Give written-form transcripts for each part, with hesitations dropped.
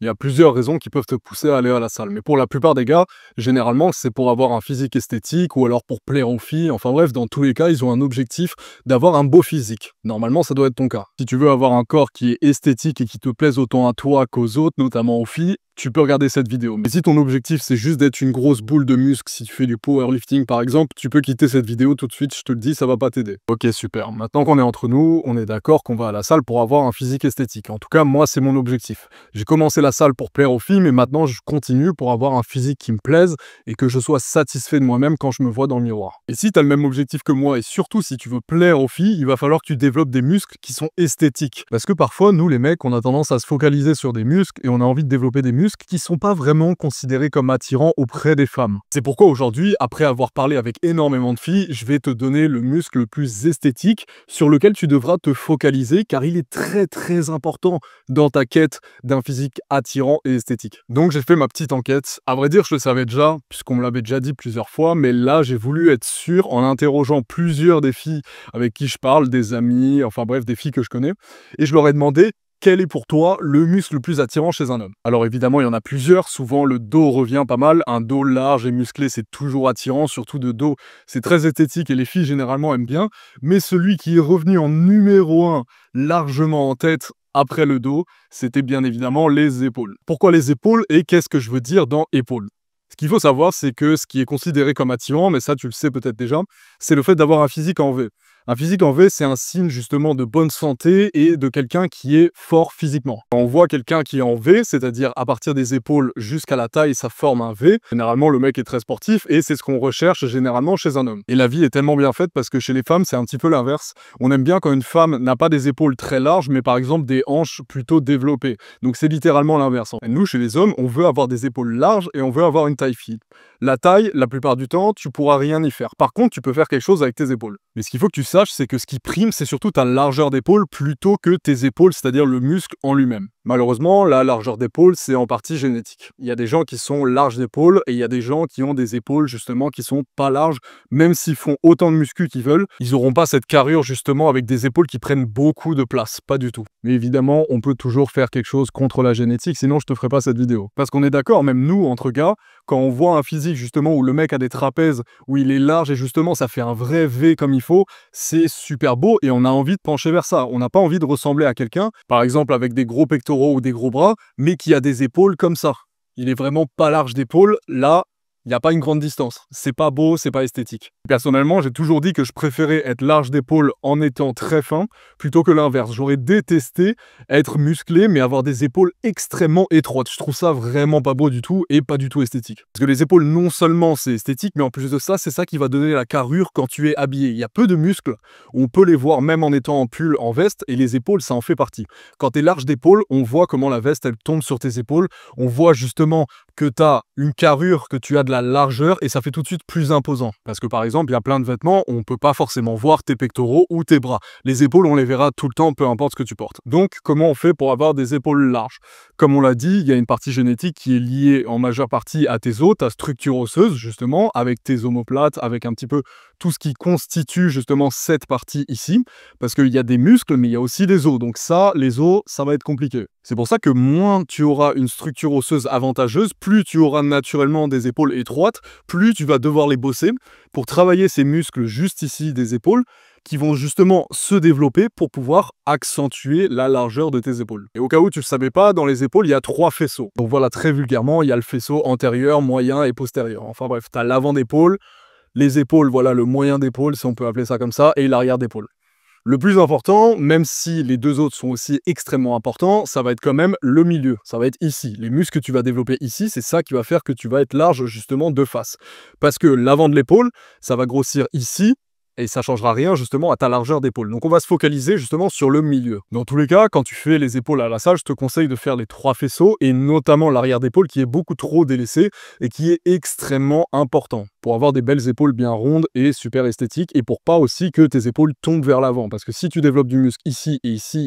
Il y a plusieurs raisons qui peuvent te pousser à aller à la salle. Mais pour la plupart des gars, généralement, c'est pour avoir un physique esthétique ou alors pour plaire aux filles. Enfin bref, dans tous les cas, ils ont un objectif d'avoir un beau physique. Normalement, ça doit être ton cas. Si tu veux avoir un corps qui est esthétique et qui te plaise autant à toi qu'aux autres, notamment aux filles, tu peux regarder cette vidéo. Mais si ton objectif c'est juste d'être une grosse boule de muscle, si tu fais du powerlifting par exemple, tu peux quitter cette vidéo tout de suite, je te le dis, ça va pas t'aider. Ok, super. Maintenant qu'on est entre nous, on est d'accord qu'on va à la salle pour avoir un physique esthétique. En tout cas, moi, c'est mon objectif. J'ai commencé la salle pour plaire aux filles, mais maintenant je continue pour avoir un physique qui me plaise et que je sois satisfait de moi-même quand je me vois dans le miroir. Et si tu as le même objectif que moi, et surtout si tu veux plaire aux filles, il va falloir que tu développes des muscles qui sont esthétiques. Parce que parfois, nous les mecs, on a tendance à se focaliser sur des muscles et on a envie de développer des muscles qui sont pas vraiment considérés comme attirants auprès des femmes. C'est pourquoi aujourd'hui, après avoir parlé avec énormément de filles, je vais te donner le muscle le plus esthétique sur lequel tu devras te focaliser car il est très important dans ta quête d'un physique attirant et esthétique. Donc j'ai fait ma petite enquête. À vrai dire, je le savais déjà, puisqu'on me l'avait déjà dit plusieurs fois, mais là j'ai voulu être sûr en interrogeant plusieurs des filles avec qui je parle, des amis, enfin bref, des filles que je connais, et je leur ai demandé quel est pour toi le muscle le plus attirant chez un homme? Alors évidemment, il y en a plusieurs. Souvent, le dos revient pas mal. Un dos large et musclé, c'est toujours attirant. Surtout de dos, c'est très esthétique et les filles, généralement, aiment bien. Mais celui qui est revenu en numéro 1, largement en tête, après le dos, c'était bien évidemment les épaules. Pourquoi les épaules et qu'est-ce que je veux dire dans épaules? Ce qu'il faut savoir, c'est que ce qui est considéré comme attirant, mais ça tu le sais peut-être déjà, c'est le fait d'avoir un physique en V. Un physique en V, c'est un signe justement de bonne santé et de quelqu'un qui est fort physiquement. Quand on voit quelqu'un qui est en V, c'est-à-dire à partir des épaules jusqu'à la taille, ça forme un V. Généralement, le mec est très sportif et c'est ce qu'on recherche généralement chez un homme. Et la vie est tellement bien faite parce que chez les femmes, c'est un petit peu l'inverse. On aime bien quand une femme n'a pas des épaules très larges, mais par exemple des hanches plutôt développées. Donc c'est littéralement l'inverse. Et nous, chez les hommes, on veut avoir des épaules larges et on veut avoir une taille fine. La taille, la plupart du temps, tu pourras rien y faire. Par contre, tu peux faire quelque chose avec tes épaules. Mais ce qu'il faut que tu saches, c'est que ce qui prime, c'est surtout ta largeur d'épaule plutôt que tes épaules, c'est-à-dire le muscle en lui-même. Malheureusement, la largeur d'épaule, c'est en partie génétique. Il y a des gens qui sont larges d'épaule et il y a des gens qui ont des épaules justement qui sont pas larges, même s'ils font autant de muscu qu'ils veulent, ils n'auront pas cette carrure justement avec des épaules qui prennent beaucoup de place, pas du tout. Mais évidemment, on peut toujours faire quelque chose contre la génétique, sinon je te ferai pas cette vidéo. Parce qu'on est d'accord, même nous, entre gars, quand on voit un physique justement où le mec a des trapèzes, où il est large et justement ça fait un vrai V comme il faut, c'est super beau et on a envie de pencher vers ça. On n'a pas envie de ressembler à quelqu'un, par exemple avec des gros pectoraux ou des gros bras, mais qui a des épaules comme ça. Il est vraiment pas large d'épaules, là, il n'y a pas une grande distance. C'est pas beau, c'est pas esthétique. Personnellement, j'ai toujours dit que je préférais être large d'épaule en étant très fin, plutôt que l'inverse. J'aurais détesté être musclé, mais avoir des épaules extrêmement étroites. Je trouve ça vraiment pas beau du tout, et pas du tout esthétique. Parce que les épaules, non seulement c'est esthétique, mais en plus de ça, c'est ça qui va donner la carrure quand tu es habillé. Il y a peu de muscles, on peut les voir même en étant en pull, en veste, et les épaules, ça en fait partie. Quand tu es large d'épaule, on voit comment la veste, elle tombe sur tes épaules. On voit justement que tu as une carrure, que tu as de la largeur et ça fait tout de suite plus imposant. Parce que par exemple, il y a plein de vêtements où on peut pas forcément voir tes pectoraux ou tes bras. Les épaules, on les verra tout le temps, peu importe ce que tu portes. Donc, comment on fait pour avoir des épaules larges? Comme on l'a dit, il y a une partie génétique qui est liée en majeure partie à tes os, ta structure osseuse, justement, avec tes omoplates, avec un petit peu tout ce qui constitue justement cette partie ici. Parce qu'il y a des muscles, mais il y a aussi des os. Donc ça, les os, ça va être compliqué. C'est pour ça que moins tu auras une structure osseuse avantageuse, plus tu auras naturellement des épaules étroites, plus tu vas devoir les bosser pour travailler ces muscles juste ici des épaules qui vont justement se développer pour pouvoir accentuer la largeur de tes épaules. Et au cas où tu ne le savais pas, dans les épaules, il y a 3 faisceaux. Donc voilà, très vulgairement, il y a le faisceau antérieur, moyen et postérieur. Enfin bref, tu as l'avant d'épaule, les épaules, voilà le moyen d'épaule, si on peut appeler ça comme ça, et l'arrière d'épaule. Le plus important, même si les deux autres sont aussi extrêmement importants, ça va être quand même le milieu. Ça va être ici. Les muscles que tu vas développer ici, c'est ça qui va faire que tu vas être large justement de face. Parce que l'avant de l'épaule, ça va grossir ici, et ça changera rien justement à ta largeur d'épaule. Donc on va se focaliser justement sur le milieu. Dans tous les cas, quand tu fais les épaules à la salle, je te conseille de faire les 3 faisceaux et notamment l'arrière d'épaule qui est beaucoup trop délaissé et qui est extrêmement important. pour avoir des belles épaules bien rondes et super esthétiques, et pour pas aussi que tes épaules tombent vers l'avant, parce que si tu développes du muscle ici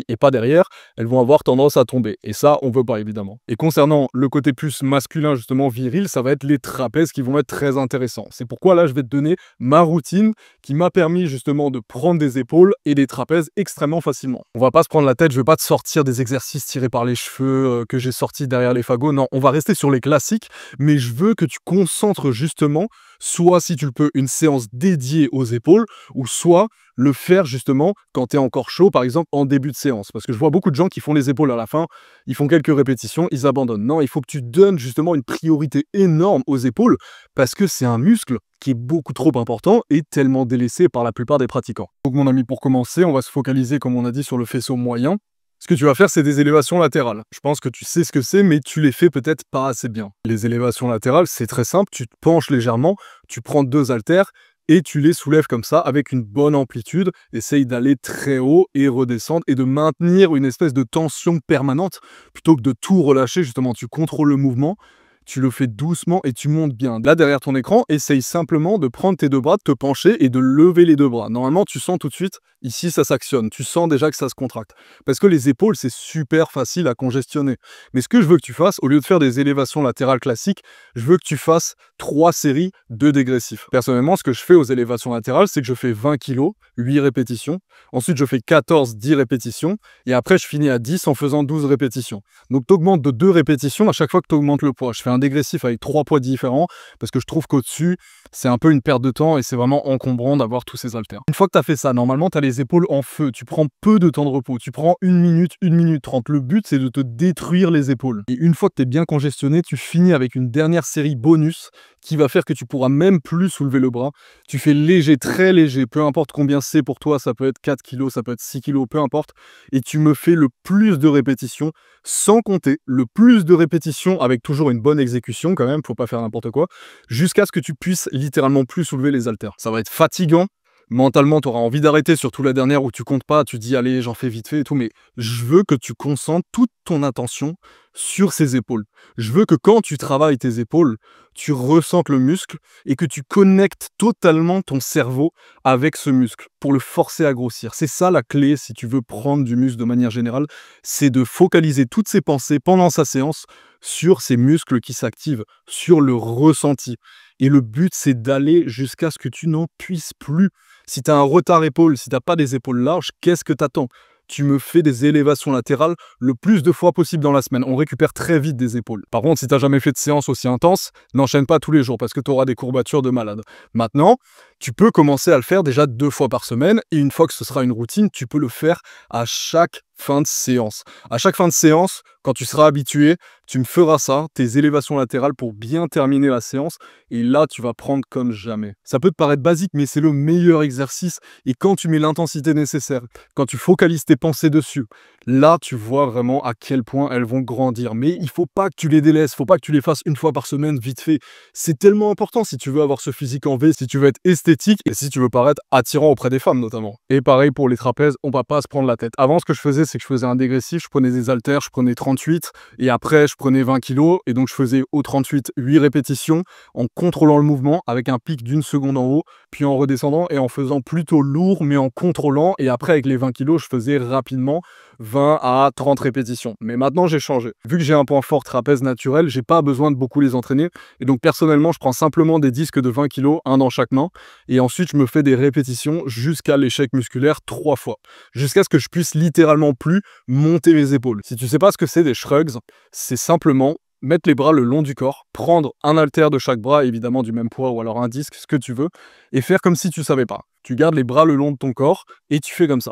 et pas derrière, elles vont avoir tendance à tomber, et ça on veut pas évidemment. Et concernant le côté plus masculin justement viril, ça va être les trapèzes qui vont être très intéressants. C'est pourquoi là je vais te donner ma routine qui m'a permis justement de prendre des épaules et des trapèzes extrêmement facilement. On va pas se prendre la tête, je vais pas te sortir des exercices tirés par les cheveux que j'ai sortis derrière les fagots, non, on va rester sur les classiques, mais je veux que tu concentres justement, soit si tu le peux, une séance dédiée aux épaules, ou soit le faire justement quand tu es encore chaud, par exemple en début de séance. Parce que je vois beaucoup de gens qui font les épaules à la fin, ils font quelques répétitions, ils abandonnent. Non, il faut que tu donnes justement une priorité énorme aux épaules, parce que c'est un muscle qui est beaucoup trop important et tellement délaissé par la plupart des pratiquants. Donc mon ami, pour commencer, on va se focaliser, comme on a dit, sur le faisceau moyen. Ce que tu vas faire, c'est des élévations latérales. Je pense que tu sais ce que c'est, mais tu les fais peut-être pas assez bien. Les élévations latérales, c'est très simple, tu te penches légèrement, tu prends 2 haltères et tu les soulèves comme ça avec une bonne amplitude. Essaye d'aller très haut et redescendre et de maintenir une espèce de tension permanente plutôt que de tout relâcher. Justement, tu contrôles le mouvement. Tu le fais doucement et tu montes bien. Là, derrière ton écran, essaye simplement de prendre tes 2 bras, de te pencher et de lever les 2 bras. Normalement, tu sens tout de suite, ici, ça s'actionne. Tu sens déjà que ça se contracte. Parce que les épaules, c'est super facile à congestionner. Mais ce que je veux que tu fasses, au lieu de faire des élévations latérales classiques, je veux que tu fasses 3 séries de dégressifs. Personnellement, ce que je fais aux élévations latérales, c'est que je fais 20 kg, 8 répétitions. Ensuite, je fais 14, 10 répétitions. Et après, je finis à 10 en faisant 12 répétitions. Donc, tu augmentes de 2 répétitions à chaque fois que tu augmentes le poids. Je fais un dégressif avec 3 poids différents parce que je trouve qu'au-dessus, c'est un peu une perte de temps et c'est vraiment encombrant d'avoir tous ces haltères. Une fois que tu as fait ça, normalement, tu as les épaules en feu. Tu prends peu de temps de repos. Tu prends 1 minute, 1 minute 30. Le but, c'est de te détruire les épaules. Et une fois que tu es bien congestionné, tu finis avec une dernière série bonus qui va faire que tu pourras même plus soulever le bras. Tu fais léger, très léger, peu importe combien c'est pour toi, ça peut être 4 kg, ça peut être 6 kg, peu importe. Et tu me fais le plus de répétitions, sans compter le plus de répétitions avec toujours une bonne exécution quand même, faut pas faire n'importe quoi, jusqu'à ce que tu puisses littéralement plus soulever les haltères. Ça va être fatigant. Mentalement, tu auras envie d'arrêter, surtout la dernière où tu comptes pas, tu dis allez, j'en fais vite fait et tout, mais je veux que tu concentres toute ton attention sur ces épaules. Je veux que quand tu travailles tes épaules, tu ressentes le muscle et que tu connectes totalement ton cerveau avec ce muscle pour le forcer à grossir. C'est ça la clé si tu veux prendre du muscle de manière générale, c'est de focaliser toutes ses pensées pendant sa séance sur ces muscles qui s'activent, sur le ressenti. Et le but, c'est d'aller jusqu'à ce que tu n'en puisses plus. Si tu as un retard épaule, si tu n'as pas des épaules larges, qu'est-ce que tu attends? Tu me fais des élévations latérales le plus de fois possible dans la semaine. On récupère très vite des épaules. Par contre, si tu n'as jamais fait de séance aussi intense, n'enchaîne pas tous les jours parce que tu auras des courbatures de malade. Maintenant, tu peux commencer à le faire déjà 2 fois par semaine et une fois que ce sera une routine, tu peux le faire à chaque fin de séance. À chaque fin de séance, quand tu seras habitué, tu me feras ça, tes élévations latérales pour bien terminer la séance et là, tu vas prendre comme jamais. Ça peut te paraître basique, mais c'est le meilleur exercice et quand tu mets l'intensité nécessaire, quand tu focalises tes pensées dessus, là, tu vois vraiment à quel point elles vont grandir. Mais il faut pas que tu les délaisses, faut pas que tu les fasses une fois par semaine, vite fait. C'est tellement important si tu veux avoir ce physique en V, si tu veux être esthétique et si tu veux paraître attirant auprès des femmes notamment. Et pareil pour les trapèzes, on va pas se prendre la tête. Avant, ce que je faisais, c'est que je faisais un dégressif, je prenais des haltères, je prenais 38 et après, je prenais 20 kg et donc je faisais au 38 8 répétitions en contrôlant le mouvement avec un pic d'1 seconde en haut, puis en redescendant et en faisant plutôt lourd mais en contrôlant et après avec les 20 kg, je faisais rapidement 20 à 30 répétitions. Mais maintenant, j'ai changé. Vu que j'ai un point fort trapèze naturel, j'ai pas besoin de beaucoup les entraîner. Et donc, personnellement, je prends simplement des disques de 20 kg, un dans chaque main. Et ensuite, je me fais des répétitions jusqu'à l'échec musculaire 3 fois. Jusqu'à ce que je puisse littéralement plus monter mes épaules. Si tu sais pas ce que c'est des shrugs, c'est simplement mettre les bras le long du corps, prendre un haltère de chaque bras, évidemment du même poids ou alors un disque, ce que tu veux, et faire comme si tu savais pas. Tu gardes les bras le long de ton corps et tu fais comme ça.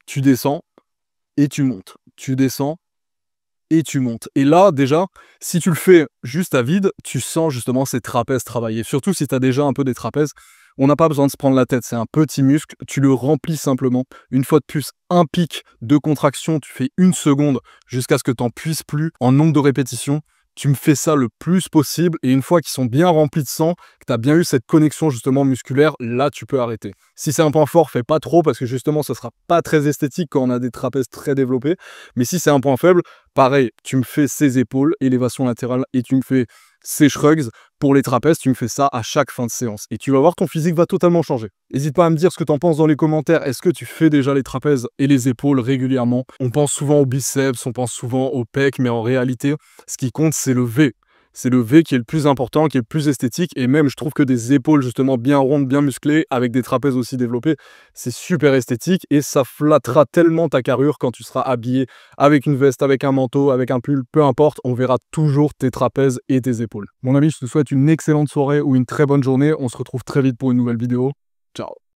Tu descends et tu montes. Tu descends et tu montes. Et là, déjà, si tu le fais juste à vide, tu sens justement ces trapèzes travailler. Surtout si tu as déjà un peu des trapèzes, on n'a pas besoin de se prendre la tête. C'est un petit muscle, tu le remplis simplement. Une fois de plus, un pic de contraction, tu fais 1 seconde jusqu'à ce que tu n'en puisses plus en nombre de répétitions. Tu me fais ça le plus possible et une fois qu'ils sont bien remplis de sang, que tu as bien eu cette connexion justement musculaire, là tu peux arrêter. Si c'est un point fort, fais pas trop parce que justement ce sera pas très esthétique quand on a des trapèzes très développés. Mais si c'est un point faible, pareil, tu me fais ces épaules, élévation latérale et tu me fais ces shrugs. Pour les trapèzes, tu me fais ça à chaque fin de séance. Et tu vas voir, ton physique va totalement changer. N'hésite pas à me dire ce que tu en penses dans les commentaires. Est-ce que tu fais déjà les trapèzes et les épaules régulièrement? On pense souvent aux biceps, on pense souvent aux pecs, mais en réalité, ce qui compte, c'est le V. C'est le V qui est le plus important, qui est le plus esthétique. Et même, je trouve que des épaules justement bien rondes, bien musclées, avec des trapèzes aussi développés, c'est super esthétique et ça flattera tellement ta carrure quand tu seras habillé avec une veste, avec un manteau, avec un pull, peu importe, on verra toujours tes trapèzes et tes épaules. Mon ami, je te souhaite une excellente soirée ou une très bonne journée. On se retrouve très vite pour une nouvelle vidéo. Ciao.